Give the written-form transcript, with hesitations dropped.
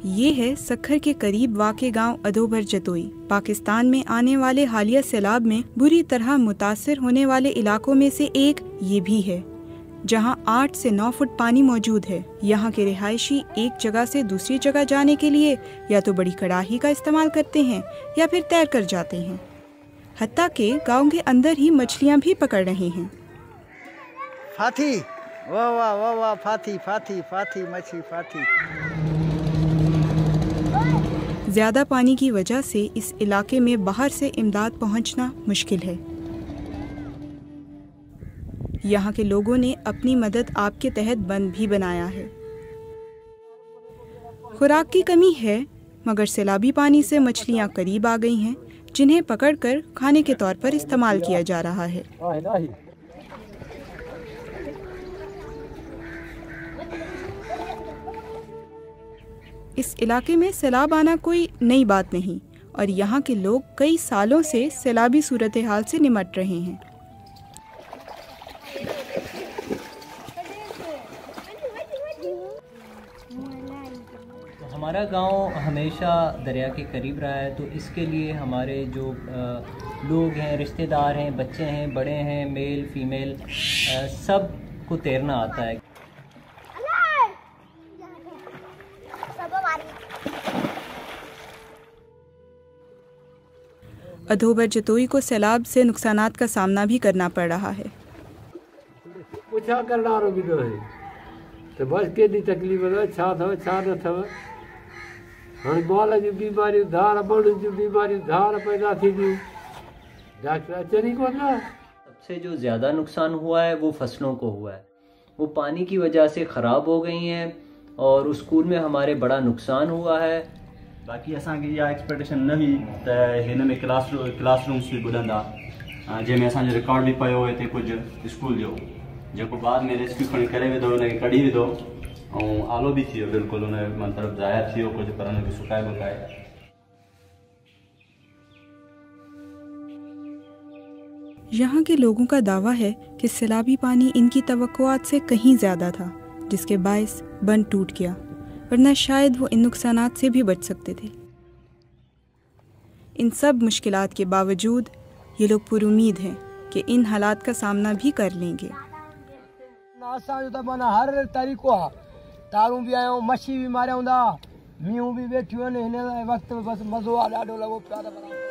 ये है सक्खर के करीब वाक़े गांव अधोबर जतोई। पाकिस्तान में आने वाले हालिया सैलाब में बुरी तरह मुतासिर होने वाले इलाकों में से एक ये भी है, जहां 8 से 9 फुट पानी मौजूद है। यहाँ के रिहायशी एक जगह से दूसरी जगह जाने के लिए या तो बड़ी कड़ाही का इस्तेमाल करते हैं या फिर तैर कर जाते हैं। हत्ता के गाँव के अंदर ही मछलियाँ भी पकड़ रहे हैं। फाथी, वाह वाह वाह वाह, फाथी फाथी फाथी मछली फाथी। ज़्यादा पानी की वजह से इस इलाके में बाहर से इमदाद पहुंचना मुश्किल है। यहाँ के लोगों ने अपनी मदद आपके तहत बंद भी बनाया है। खुराक की कमी है, मगर सैलाबी पानी से मछलियाँ करीब आ गई हैं, जिन्हें पकड़कर खाने के तौर पर इस्तेमाल किया जा रहा है। इस इलाके में सैलाब आना कोई नई बात नहीं और यहाँ के लोग कई सालों से सैलाबी सूरत हाल से निमट रहे हैं। हमारा गांव हमेशा दरिया के करीब रहा है, तो इसके लिए हमारे जो लोग हैं, रिश्तेदार हैं, बच्चे हैं, बड़े हैं, मेल फीमेल, सब को तैरना आता है। अधोबर जतोई को सैलाब से नुकसानात का सामना भी करना पड़ रहा है। तो बस केॾी तकलीफ़ अथव, छा अथव छा न अथव। हाणे बॉल जूं बीमारियूं, धार बण जूं बीमारियूं, धार पैदा थींदियूं, डॉक्टर अचनि ई कोन था। सबसे जो ज़्यादा नुकसान हुआ है वो फसलों को हुआ है। वो पानी की वजह से ख़राब हो गई हैं और स्कूल में हमारे बड़ा नुकसान हुआ है। बाक़ी असांखे इहा एक्सपेक्टेशन न हुई त हिन में क्लासरूम्स बि ॿुधंदा, जंहिंमें असांजो रिकॉर्ड बि पियो हिते कुझु स्कूल जो, जेको बाद में रेस्क्यू खणी करे विधो, हुनखे कढी विधो ऐं आलो बि थी वियो, बिल्कुलु हुन मतिलबु ज़ाहिर थी वियो कुझु, पर हुनखे सुकाए बुकाए। यहाँ के लोगों का दावा है कि सैलाबी पानी इनकी तवक्कुआत से कहीं ज़्यादा था, जिसके बायस बंद टूट गया, वरना शायद वो इन नुकसानात से भी बच सकते थे। इन सब मुश्किलात के बावजूद ये लोग पुरुमीद हैं कि इन हालात का सामना भी कर लेंगे। हर तरीक़ो आहे, तारूं बि आहियूं, मच्छी बि मारियूं था, मींहं बि वेठियूं आहिनि, हिन वक़्त में बसि मज़ो आहे, ॾाढो लॻो पियो आहे।